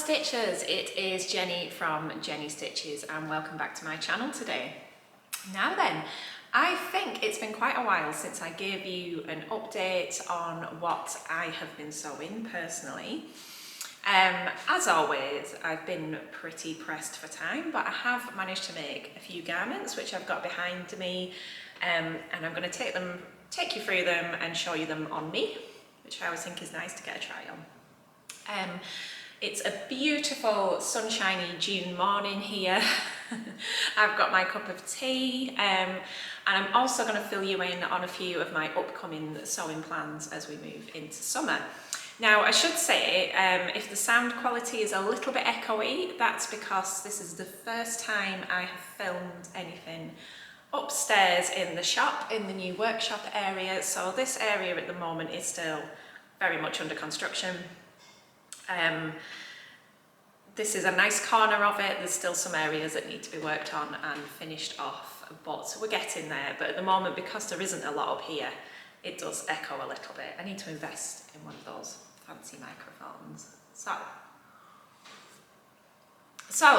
Stitchers, it is Jenny from Jenny Stitches and welcome back to my channel today. Now then, I think it's been quite a while since I gave you an update on what I have been sewing personally. As always, I've been pretty pressed for time, but I have managed to make a few garments which I've got behind me, and I'm going to take you through them and show you them on me, which I always think is nice to get a try on. It's a beautiful sunshiny June morning here. I've got my cup of tea, and I'm also going to fill you in on a few of my upcoming sewing plans as we move into summer. Now, I should say, if the sound quality is a little bit echoey, that's because this is the first time I have filmed anything upstairs in the shop, in the new workshop area. So this area at the moment is still very much under construction. This is a nice corner of it. There's still some areas that need to be worked on and finished off, but we're getting there. But at the moment, because there isn't a lot up here, it does echo a little bit. I need to invest in one of those fancy microphones. So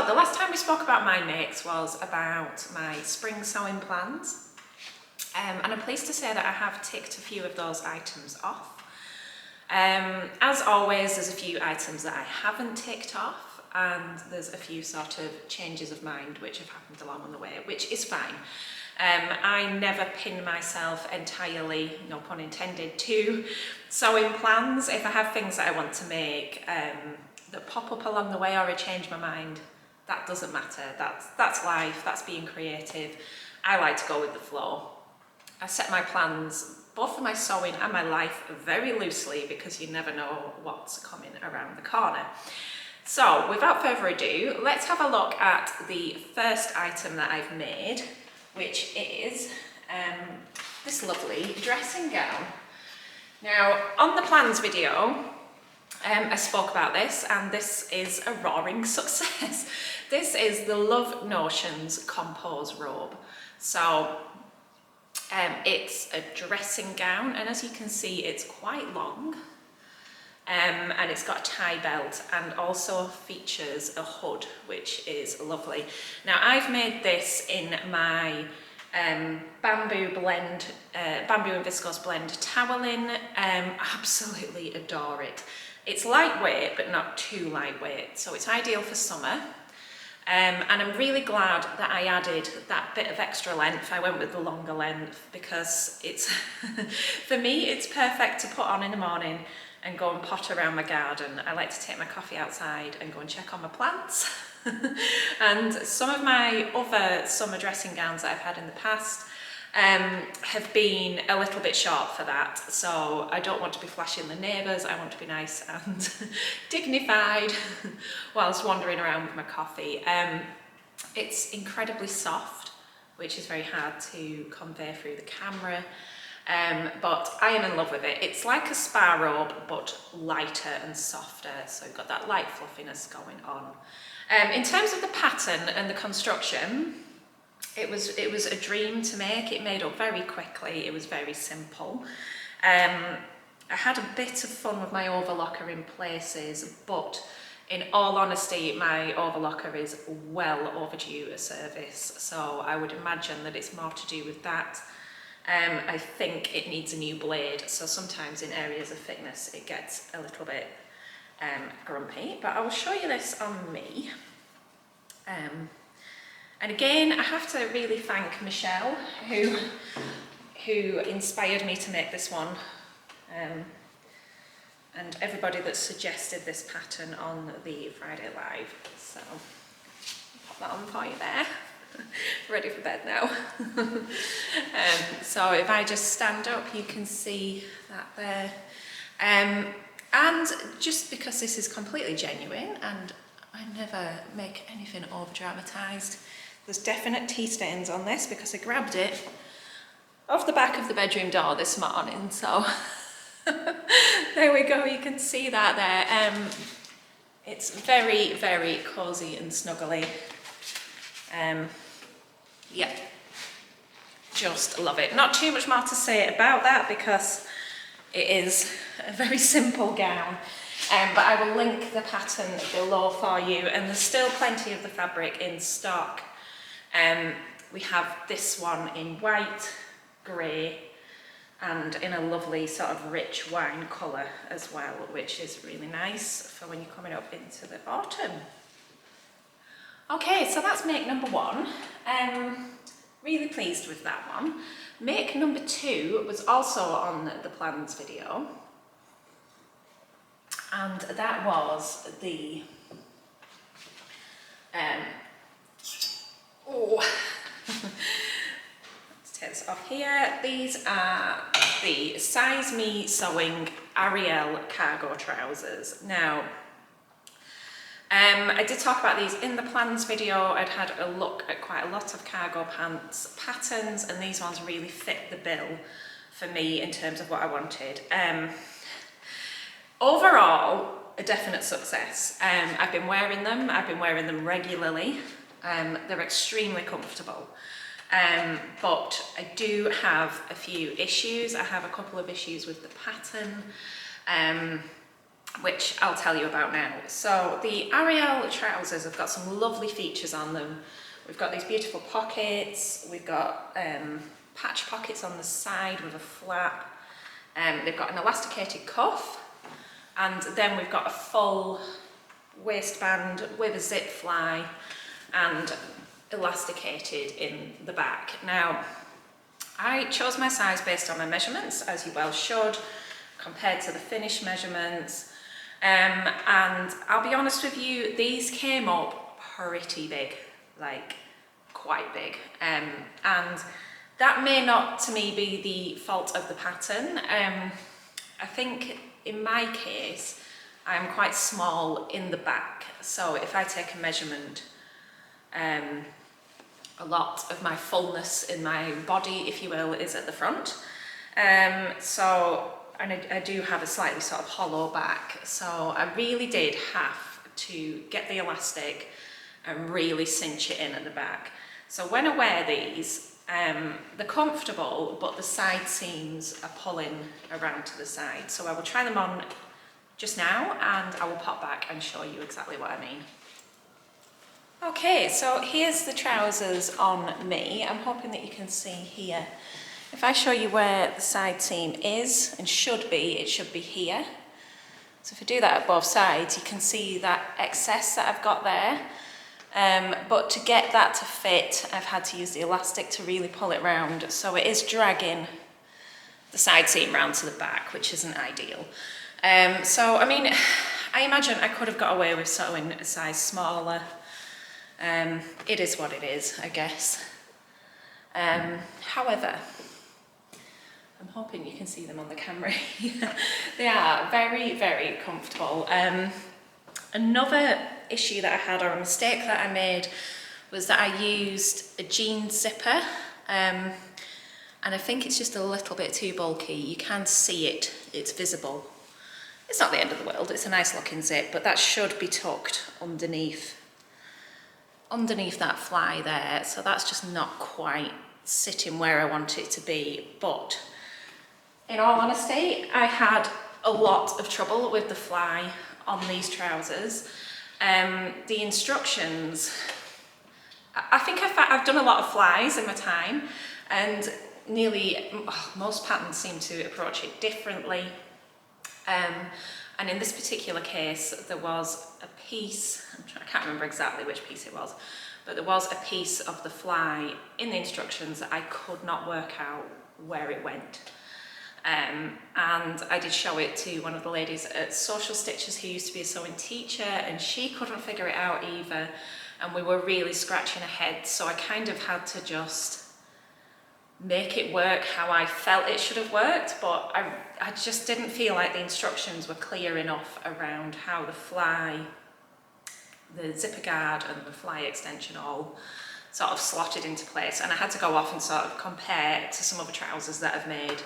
the last time we spoke about my makes was about my spring sewing plans. And I'm pleased to say that I have ticked a few of those items off. As always, there's a few items that I haven't ticked off, and there's a few sort of changes of mind which have happened along the way, which is fine. I never pin myself entirely, no pun intended, to sewing plans. If I have things that I want to make that pop up along the way or I change my mind, that doesn't matter. That's life, that's being creative. I like to go with the flow. I set my plans, both for my sewing and my life, very loosely because you never know what's coming around the corner. So without further ado, let's have a look at the first item that I've made, which is this lovely dressing gown. Now, on the plans video, I spoke about this, and this is a roaring success. This is the Love Notions Compose Robe. So it's a dressing gown, and as you can see, it's quite long, and it's got a tie belt and also features a hood, which is lovely. Now, I've made this in my bamboo and viscose blend toweling. Absolutely adore it. It's lightweight, but not too lightweight, so it's ideal for summer. And I'm really glad that I added that bit of extra length. I went with the longer length because it's, for me, it's perfect to put on in the morning and go and potter around my garden. I like to take my coffee outside and go and check on my plants. And some of my other summer dressing gowns that I've had in the past have been a little bit short for that. So I don't want to be flashing the neighbours. I want to be nice and dignified whilst wandering around with my coffee. It's incredibly soft, which is very hard to convey through the camera. But I am in love with it. It's like a spa robe, but lighter and softer. So you've got that light fluffiness going on. In terms of the pattern and the construction, it was a dream to make. It made up very quickly. It was very simple. I had a bit of fun with my overlocker in places, but in all honesty, my overlocker is well overdue a service. So I would imagine that it's more to do with that. I think it needs a new blade, so sometimes in areas of thickness it gets a little bit grumpy, but I will show you this on me. And again, I have to really thank Michelle, who inspired me to make this one, and everybody that suggested this pattern on the Friday Live. So I'll pop that on for you there. Ready for bed now. So if I just stand up, you can see that there. And just because this is completely genuine and I never make anything over dramatised, there's definite tea stains on this because I grabbed it off the back of the bedroom door this morning. So there we go, you can see that there. It's very, very cosy and snuggly. Yeah, just love it. Not too much more to say about that because it is a very simple gown. but I will link the pattern below for you, and there's still plenty of the fabric in stock. We have this one in white, grey, and in a lovely sort of rich wine colour as well, which is really nice for when you're coming up into the autumn. Okay, so that's make number 1. Really pleased with that one. Make number 2 was also on the plans video, and that was the let's take this off here. These are the Size Me Sewing Ariel cargo trousers. Now, I did talk about these in the plans video. I'd had a look at quite a lot of cargo pants patterns, and these ones really fit the bill for me in terms of what I wanted. Overall, a definite success. I've been wearing them regularly. They're extremely comfortable. But I do have a few issues. I have a couple of issues with the pattern, which I'll tell you about now. So the Ariel trousers have got some lovely features on them. We've got these beautiful pockets, we've got patch pockets on the side with a flap, they've got an elasticated cuff, and then we've got a full waistband with a zip fly and elasticated in the back. Now, I chose my size based on my measurements, as you well should, compared to the finished measurements. And I'll be honest with you, these came up pretty big, like quite big. And that may not, to me, be the fault of the pattern. I think in my case, I'm quite small in the back. So if I take a measurement, a lot of my fullness in my body, if you will, is at the front. And I do have a slightly sort of hollow back, so I really did have to get the elastic and really cinch it in at the back. So when I wear these, they're comfortable, but the side seams are pulling around to the side. So I will try them on just now, and I will pop back and show you exactly what I mean. Okay, so here's the trousers on me. I'm hoping that you can see here. If I show you where the side seam is and should be, it should be here. So if I do that at both sides, you can see that excess that I've got there. But to get that to fit, I've had to use the elastic to really pull it round. So it is dragging the side seam round to the back, which isn't ideal. So, I mean, I imagine I could have got away with sewing a size smaller. It is what it is, I guess. However, I'm hoping you can see them on the camera. They are very, very comfortable. Another issue that I had, or a mistake that I made, was that I used a jean zipper, and I think it's just a little bit too bulky. You can see it, it's visible. It's not the end of the world, it's a nice looking zip, but that should be tucked underneath that fly there, so that's just not quite sitting where I want it to be. But in all honesty, I had a lot of trouble with the fly on these trousers. The instructions, I think I've done a lot of flies in my time, and nearly most patterns seem to approach it differently. And in this particular case, there was a piece, I can't remember exactly which piece it was, but there was a piece of the fly in the instructions that I could not work out where it went. And I did show it to one of the ladies at Social Stitches who used to be a sewing teacher, and she couldn't figure it out either, and we were really scratching our heads, so I kind of had to just make it work how I felt it should have worked, but I just didn't feel like the instructions were clear enough around how the fly, the zipper guard and the fly extension all sort of slotted into place, and I had to go off and sort of compare to some other trousers that I've made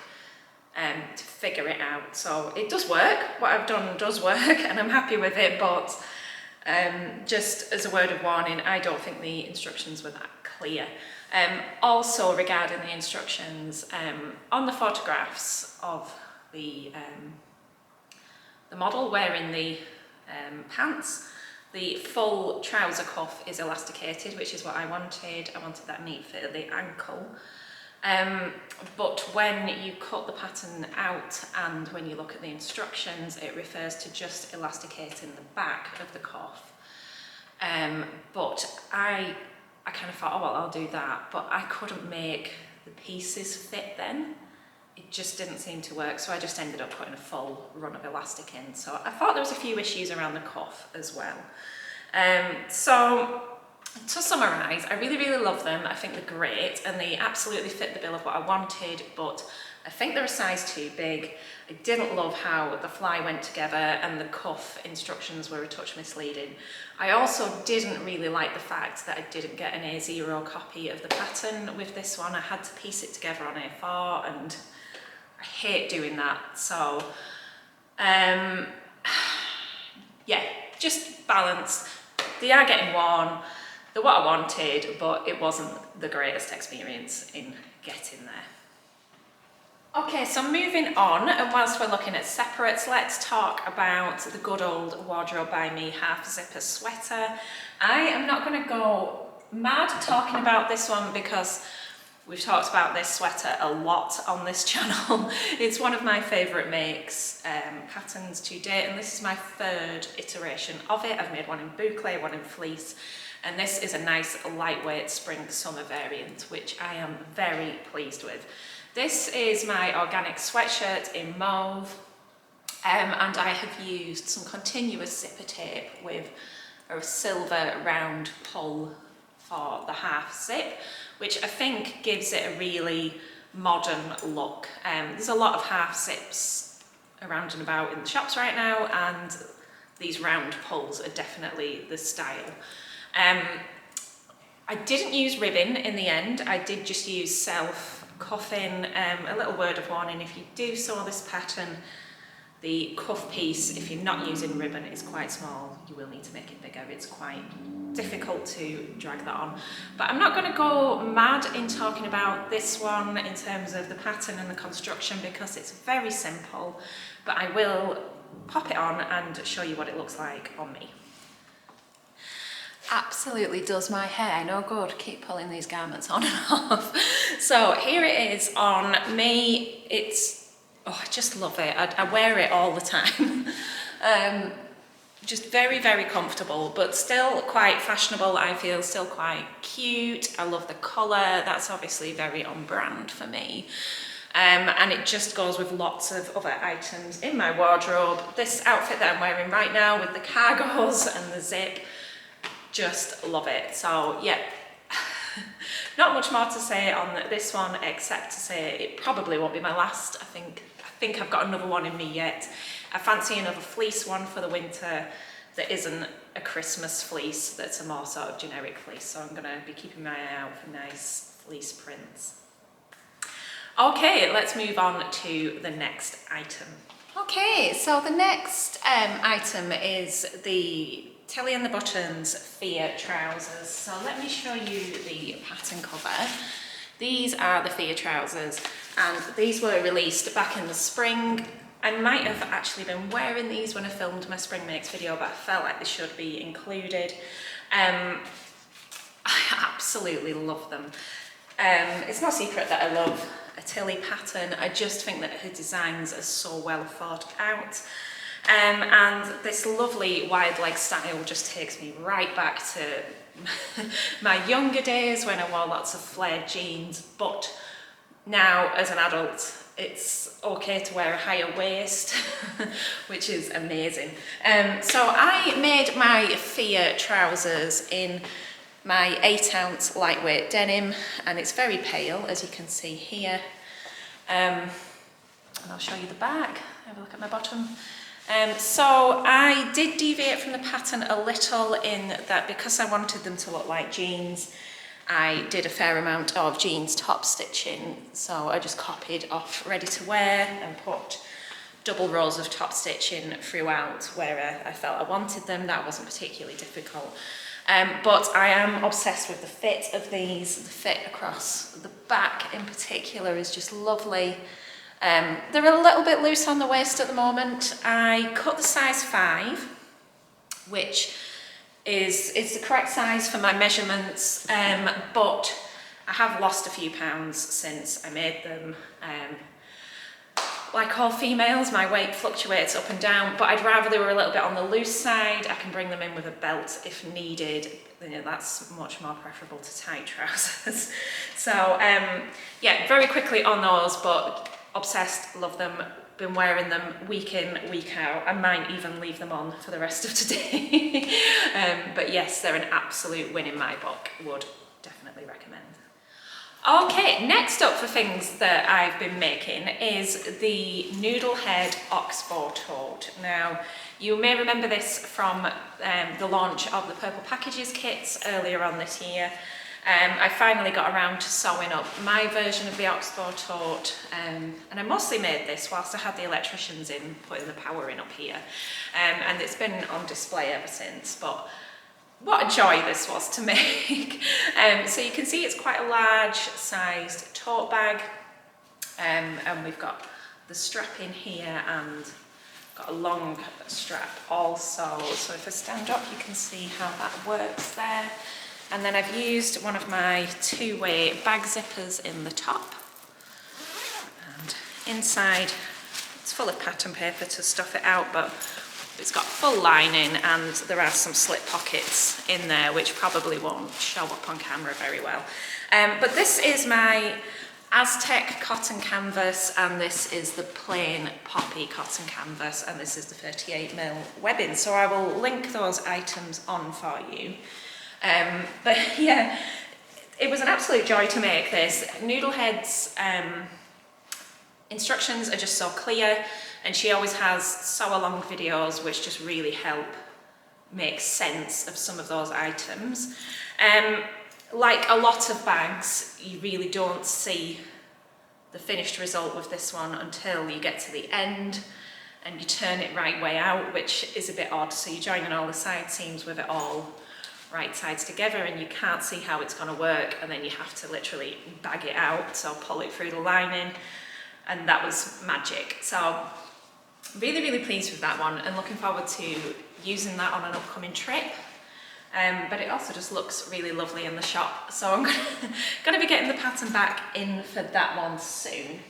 to figure it out. So it does work, what I've done does work, and I'm happy with it, but just as a word of warning, I don't think the instructions were that clear. Also regarding the instructions, on the photographs of the model wearing the pants. The full trouser cuff is elasticated, which is what I wanted. I wanted that neat fit at the ankle. But when you cut the pattern out and when you look at the instructions, it refers to just elasticating the back of the cuff. But I kind of thought, oh well, I'll do that, but I couldn't make the pieces fit then. It just didn't seem to work, so I just ended up putting a full run of elastic in. So I thought there was a few issues around the cuff as well. So to summarise, I really, really love them. I think they're great and they absolutely fit the bill of what I wanted, but I think they're a size too big. I didn't love how the fly went together and the cuff instructions were a touch misleading. I also didn't really like the fact that I didn't get an A0 copy of the pattern with this one. I had to piece it together on A4 and I hate doing that. So yeah, just balanced. They are getting worn. They're what I wanted, but it wasn't the greatest experience in getting there. Okay, so moving on, and whilst we're looking at separates, let's talk about the good old Wardrobe by Me half zipper sweater. I am not going to go mad talking about this one because we've talked about this sweater a lot on this channel. It's one of my favourite makes, patterns to date, and this is my third iteration of it. I've made one in boucle, one in fleece, and this is a nice lightweight spring summer variant, which I am very pleased with. This is my organic sweatshirt in mauve, and I have used some continuous zipper tape with a silver round pull for the half zip, which I think gives it a really modern look. There's a lot of half zips around and about in the shops right now, and these round pulls are definitely the style. I didn't use ribbon in the end. I did just use self-cuffing. A little word of warning, if you do sew this pattern, the cuff piece, if you're not using ribbon, is quite small. You will need to make it bigger. It's quite difficult to drag that on. But I'm not going to go mad in talking about this one in terms of the pattern and the construction because it's very simple, but I will pop it on and show you what it looks like on me. Absolutely does my hair no good. Keep pulling these garments on and off. So here it is on me. Oh, I just love it. I wear it all the time. Just very, very comfortable, but still quite fashionable, I feel, still quite cute. I love the colour. That's obviously very on brand for me. And it just goes with lots of other items in my wardrobe. This outfit that I'm wearing right now with the cargos and the zip, just love it. So yeah, not much more to say on this one except to say it probably won't be my last. I think I've got another one in me yet. I fancy another fleece one for the winter that isn't a Christmas fleece, that's a more sort of generic fleece. So I'm going to be keeping my eye out for nice fleece prints. Okay, let's move on to the next item. Okay, so the next item is the Telly and the Buttons Thea trousers. So let me show you the pattern cover. These are the Thea trousers, and these were released back in the spring. I might have actually been wearing these when I filmed my Spring Makes video, but I felt like they should be included. I absolutely love them. It's no secret that I love a Tilly pattern. I just think that her designs are so well thought out. And this lovely wide leg style just takes me right back to my younger days when I wore lots of flared jeans, but now as an adult it's okay to wear a higher waist, which is amazing. So I made my Thea trousers in my 8-ounce lightweight denim, and it's very pale, as you can see here. And I'll show you the back. Have a look at my bottom. So I did deviate from the pattern a little in that because I wanted them to look like jeans, I did a fair amount of jeans top stitching. So I just copied off ready to wear and put double rows of top stitching throughout where I felt I wanted them. That wasn't particularly difficult. But I am obsessed with the fit of these. The fit across the back in particular is just lovely. They're a little bit loose on the waist at the moment. I cut the size 5, which is the correct size for my measurements, but I have lost a few pounds since I made them. Like all females, my weight fluctuates up and down, but I'd rather they were a little bit on the loose side. I can bring them in with a belt if needed. You know, that's much more preferable to tight trousers. So yeah, very quickly on those, but obsessed, love them. Been wearing them week in, week out. I might even leave them on for the rest of today. But yes, they're an absolute win in my book. Would definitely recommend. Okay, next up for things that I've been making is the Noodlehead Oxbow Tote. Now, you may remember this from the launch of the Purple Packages kits earlier on this year. I finally got around to sewing up my version of the Oxbow Tote, and I mostly made this whilst I had the electricians in putting the power in up here, and it's been on display ever since. But what a joy this was to make. So you can see it's quite a large sized tote bag, and we've got the strap in here and got a long strap also. So if I stand up, you can see how that works there. And then I've used one of my 2-way bag zippers in the top, and inside it's full of pattern paper to stuff it out, but it's got full lining and there are some slip pockets in there which probably won't show up on camera very well. But this is my Aztec cotton canvas, and this is the plain poppy cotton canvas, and this is the 38mm webbing. So I will link those items on for you. But yeah, it was an absolute joy to make this. Noodlehead's instructions are just so clear, and she always has sew-along videos which just really help make sense of some of those items. Like a lot of bags, you really don't see the finished result with this one until you get to the end and you turn it right way out, which is a bit odd. So you're joining all the side seams with it all right sides together and you can't see how it's going to work, and then you have to literally bag it out, so pull it through the lining, and that was magic. So really pleased with that one and looking forward to using that on an upcoming trip. But it also just looks really lovely in the shop, so I'm gonna be getting the pattern back in for that one soon.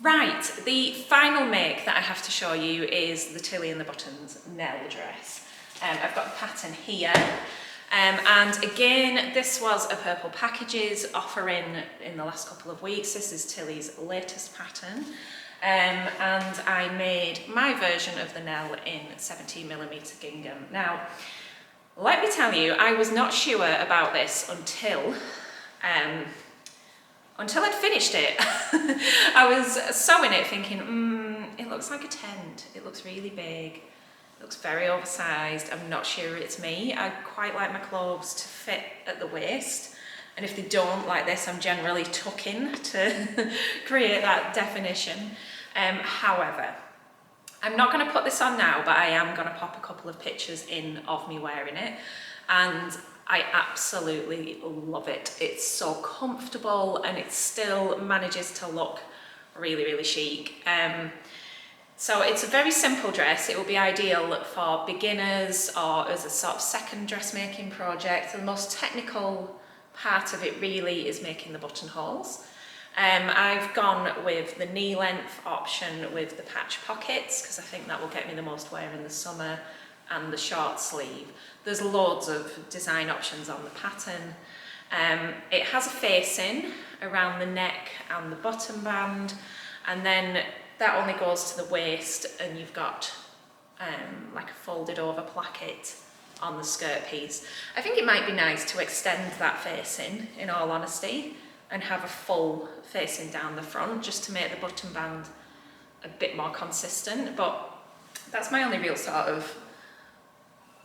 Right, the final make that I have to show you is the Tilly and the Buttons Nell dress. I've got the pattern here, and again, this was a Purple Packages offering in the last couple of weeks. This is Tilly's latest pattern, and I made my version of the Nell in 17mm gingham. Now, let me tell you, I was not sure about this until I'd finished it. I was sewing it thinking, it looks like a tent, it looks really big. It looks very oversized. I'm not sure it's me. I quite like my clothes to fit at the waist, and if they don't, like this, I'm generally tucking to create that definition. However, I'm not going to put this on now, but I am going to pop a couple of pictures in of me wearing it, and I absolutely love it. It's so comfortable and it still manages to look really chic. So it's a very simple dress. It will be ideal for beginners or as a sort of second dressmaking project. The most technical part of it really is making the buttonholes. I've gone with the knee length option with the patch pockets because I think that will get me the most wear in the summer, and the short sleeve. There's loads of design options on the pattern. It has a facing around the neck and the button band, and then that only goes to the waist, and you've got like a folded over placket on the skirt piece. I think it might be nice to extend that facing, in all honesty, and have a full facing down the front just to make the button band a bit more consistent, but that's my only real sort of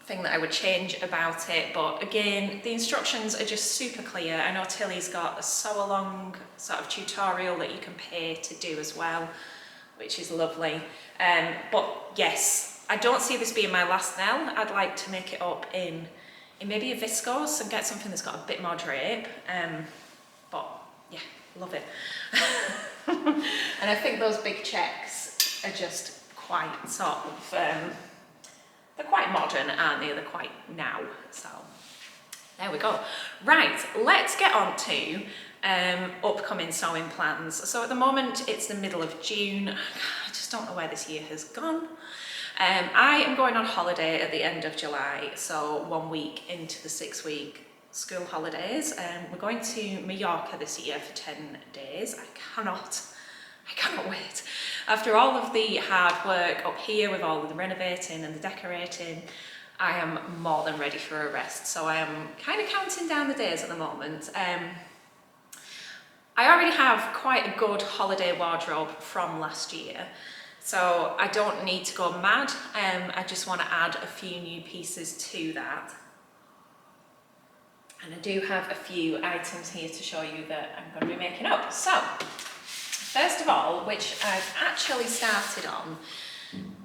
thing that I would change about it. But again, the instructions are just super clear. I know Tilly's got a sew along sort of tutorial that you can pay to do as well, which is lovely. But yes, I don't see this being my last Nell. I'd like to make it up in maybe a viscose and get something that's got a bit more drape. But yeah, love it. And I think those big checks are just quite sort of, they're quite modern, aren't they? They're quite now, so there we go. Right, let's get on to upcoming sewing plans. So at the moment it's the middle of June. I just don't know where this year has gone. I am going on holiday at the end of July, so 1 week into the 6-week school holidays. We're going to Mallorca this year for 10 days. I cannot wait. After all of the hard work up here with all of the renovating and the decorating, I am more than ready for a rest. So I am kind of counting down the days at the moment. I already have quite a good holiday wardrobe from last year, so I don't need to go mad. I just want to add a few new pieces to that. And I do have a few items here to show you that I'm going to be making up. So, first of all, which I've actually started on,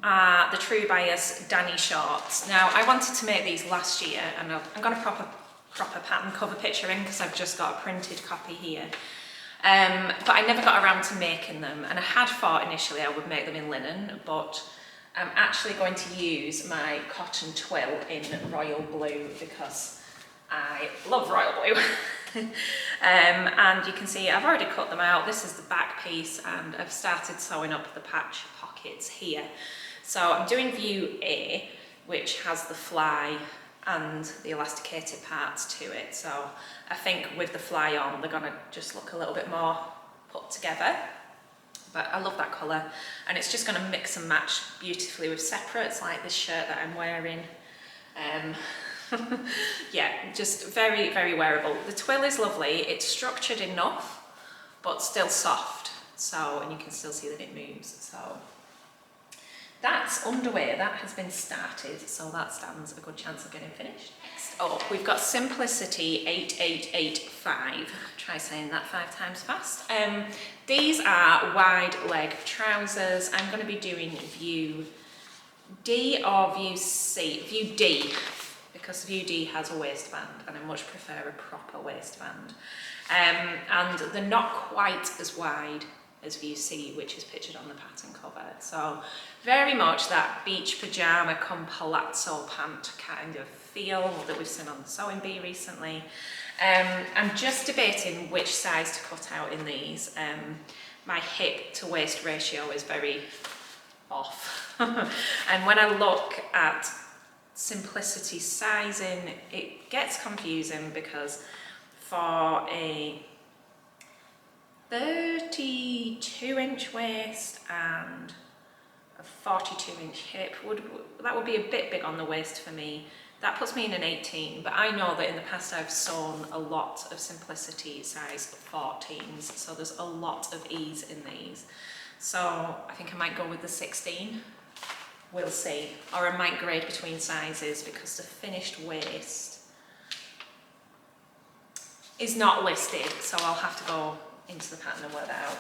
are the True Bias Dani shorts. Now, I wanted to make these last year, and I'm going to crop a pattern cover picture in because I've just got a printed copy here. But I never got around to making them, and I had thought initially I would make them in linen, but I'm actually going to use my cotton twill in royal blue because I love royal blue. And you can see I've already cut them out. This is the back piece, and I've started sewing up the patch pockets here. So I'm doing view A, which has the fly and the elasticated parts to it. So I think with the fly on, they're gonna just look a little bit more put together. But I love that colour, and it's just gonna mix and match beautifully with separates like this shirt that I'm wearing. Yeah, just very, very wearable. The twill is lovely. It's structured enough, but still soft. So, and you can still see that it moves. So that's underway, that has been started, so that stands a good chance of getting finished. Next up, we've got Simplicity 8885. Try saying that 5 times fast. These are wide leg trousers. I'm going to be doing view D or view C, view D, because view D has a waistband and I much prefer a proper waistband. And they're not quite as wide as view C, which is pictured on the pattern cover. So very much that beach pyjama come palazzo pant kind of feel that we've seen on the Sewing Bee recently. I'm just debating which size to cut out in these. My hip to waist ratio is very off. And when I look at Simplicity sizing, it gets confusing because for a 32-inch waist and a 42-inch hip, that would be a bit big on the waist for me. That puts me in an 18, but I know that in the past I've sewn a lot of Simplicity size 14s, so there's a lot of ease in these. So I think I might go with the 16, we'll see. Or I might grade between sizes because the finished waist is not listed, so I'll have to go into the pattern and work that out.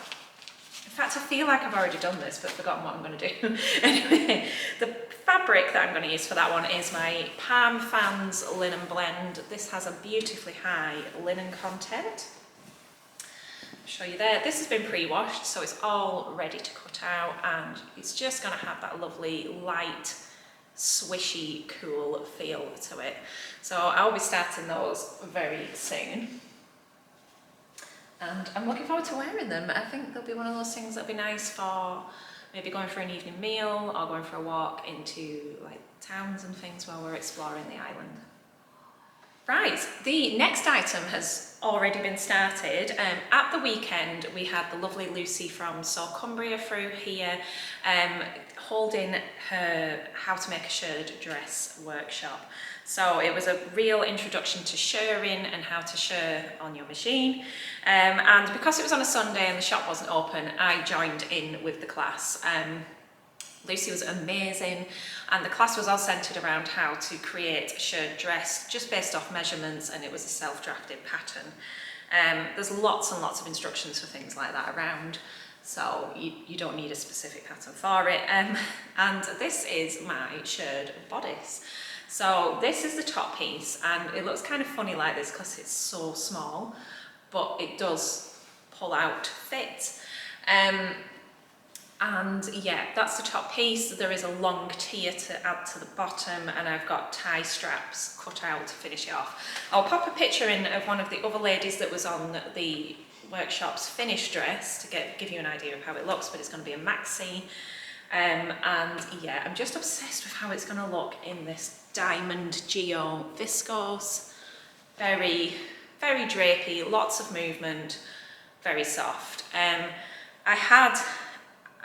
In fact, I feel like I've already done this but forgotten what I'm going to do. Anyway, the fabric that I'm going to use for that one is my Palm Fans linen blend. This has a beautifully high linen content. I'll show you there. This has been pre-washed, so it's all ready to cut out, and it's just going to have that lovely light, swishy, cool feel to it. So I'll be starting those very soon. And I'm looking forward to wearing them. I think they'll be one of those things that'll be nice for maybe going for an evening meal or going for a walk into like towns and things while we're exploring the island. Right, the next item has already been started. At the weekend we had the lovely Lucy from Sew Cumbria through here holding her How to Make a Shirred Dress workshop. So it was a real introduction to shirring and how to shirr on your machine. And because it was on a Sunday and the shop wasn't open, I joined in with the class. Lucy was amazing, and the class was all centered around how to create a shirred dress just based off measurements, and it was a self-drafted pattern. There's lots and lots of instructions for things like that around, so you don't need a specific pattern for it. And this is my shirred bodice. So this is the top piece, and it looks kind of funny like this because it's so small, but it does pull out fit. And yeah, that's the top piece. There is a long tier to add to the bottom, and I've got tie straps cut out to finish it off. I'll pop a picture in of one of the other ladies that was on the workshop's finished dress to give you an idea of how it looks, but it's going to be a maxi. And yeah, I'm just obsessed with how it's going to look in this diamond geo viscose. Very, very drapey, lots of movement, very soft. I had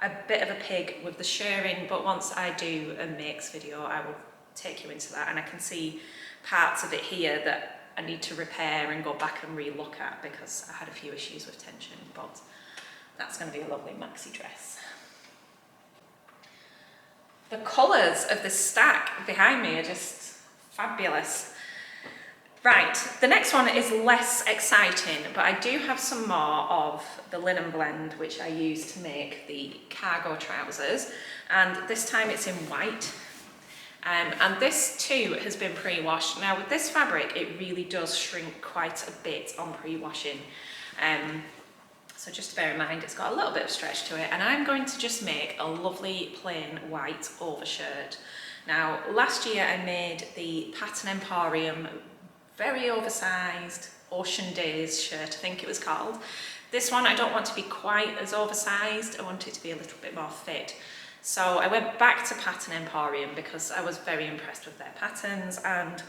a bit of a pig with the shirring, but once I do a makes video, I will take you into that, and I can see parts of it here that I need to repair and go back and re-look at because I had a few issues with tension, but that's going to be a lovely maxi dress. The colours of this stack behind me are just fabulous. Right, the next one is less exciting, but I do have some more of the linen blend which I use to make the cargo trousers, and this time it's in white. And this too has been pre-washed. Now with this fabric it really does shrink quite a bit on pre-washing, so just bear in mind it's got a little bit of stretch to it, and I'm going to just make a lovely plain white overshirt. Now last year I made the Pattern Emporium very oversized Ocean Days shirt, I think it was called. This one I don't want to be quite as oversized, I want it to be a little bit more fit. So I went back to Pattern Emporium because I was very impressed with their patterns, and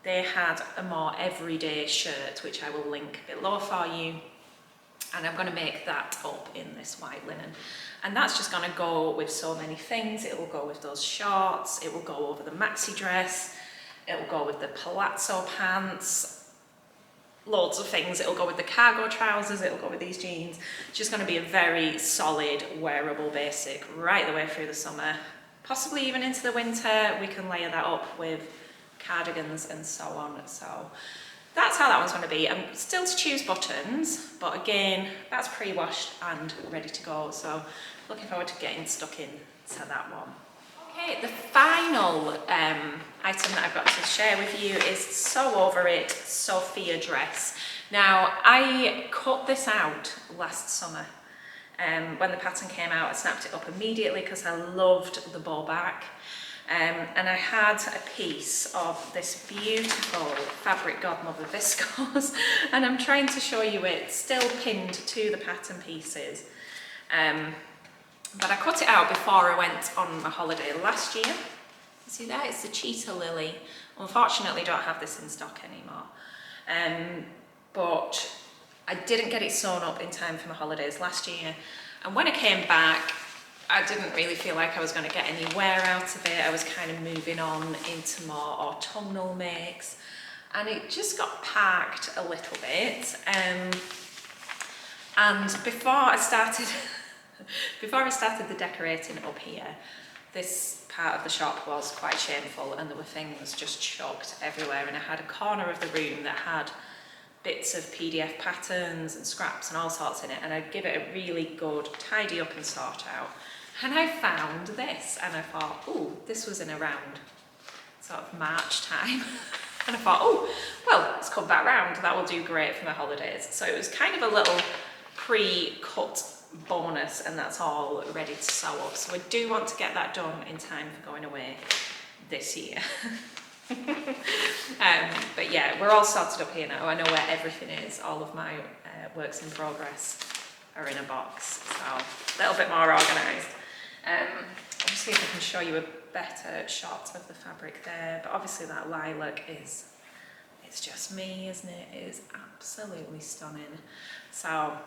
they had a more everyday shirt which I will link below for you, and I'm going to make that up in this white linen, and that's just going to go with so many things. It will go with those shorts, it will go over the maxi dress, it will go with the palazzo pants, loads of things. It'll go with the cargo trousers, it'll go with these jeans. It's just going to be a very solid, wearable basic right the way through the summer, possibly even into the winter. We can layer that up with cardigans and so on. So that's how that one's going to be. I'm still to choose buttons, but again, that's pre-washed and ready to go. So looking forward to getting stuck into that one. Okay, the final item that I've got to share with you is Sew Over It Sofia dress. Now, I cut this out last summer. When the pattern came out, I snapped it up immediately because I loved the bow back. And I had a piece of this beautiful Fabric Godmother viscose, and I'm trying to show you it still pinned to the pattern pieces. But I cut it out before I went on my holiday last year. See that? It's the Cheetah Lily. Unfortunately, don't have this in stock anymore. But I didn't get it sewn up in time for my holidays last year. And when I came back, I didn't really feel like I was going to get any wear out of it. I was kind of moving on into more autumnal makes, and it just got parked a little bit. And before I started the decorating up here, this part of the shop was quite shameful, and there were things just chucked everywhere, and I had a corner of the room that had bits of PDF patterns and scraps and all sorts in it, and I'd give it a really good tidy up and sort out. And I found this, and I thought, oh, this was in around sort of March time. And I thought, oh, well, let's come back round, that will do great for my holidays. So it was kind of a little pre-cut bonus, and that's all ready to sew up. So I do want to get that done in time for going away this year. But yeah, we're all sorted up here now. I know where everything is. All of my works in progress are in a box, so a little bit more organised. I'll just see if I can show you a better shot of the fabric there, but obviously that lilac is, it's just me, isn't it? It is absolutely stunning. So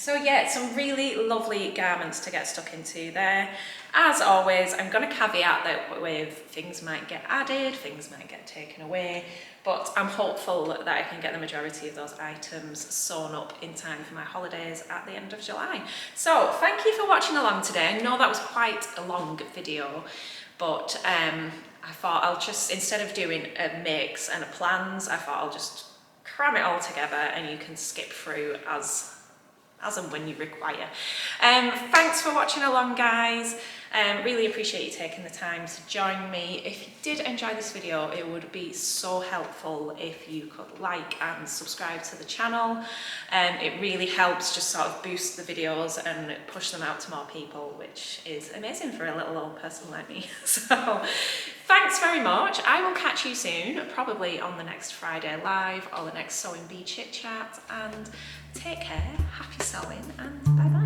yeah, some really lovely garments to get stuck into there. As always, I'm going to caveat that with things might get added, things might get taken away, but I'm hopeful that I can get the majority of those items sewn up in time for my holidays at the end of July. So thank you for watching along today. I know that was quite a long video, but I thought I'll just, instead of doing a mix and a plans, I thought I'll just cram it all together and you can skip through as and when you require. Thanks for watching along, guys. Really appreciate you taking the time to join me. If you did enjoy this video, it would be so helpful if you could like and subscribe to the channel. It really helps just sort of boost the videos and push them out to more people, which is amazing for a little old person like me. So thanks very much. I will catch you soon, probably on the next Friday live or the next Sewing Bee Chit Chat, and take care, happy sewing, and bye bye.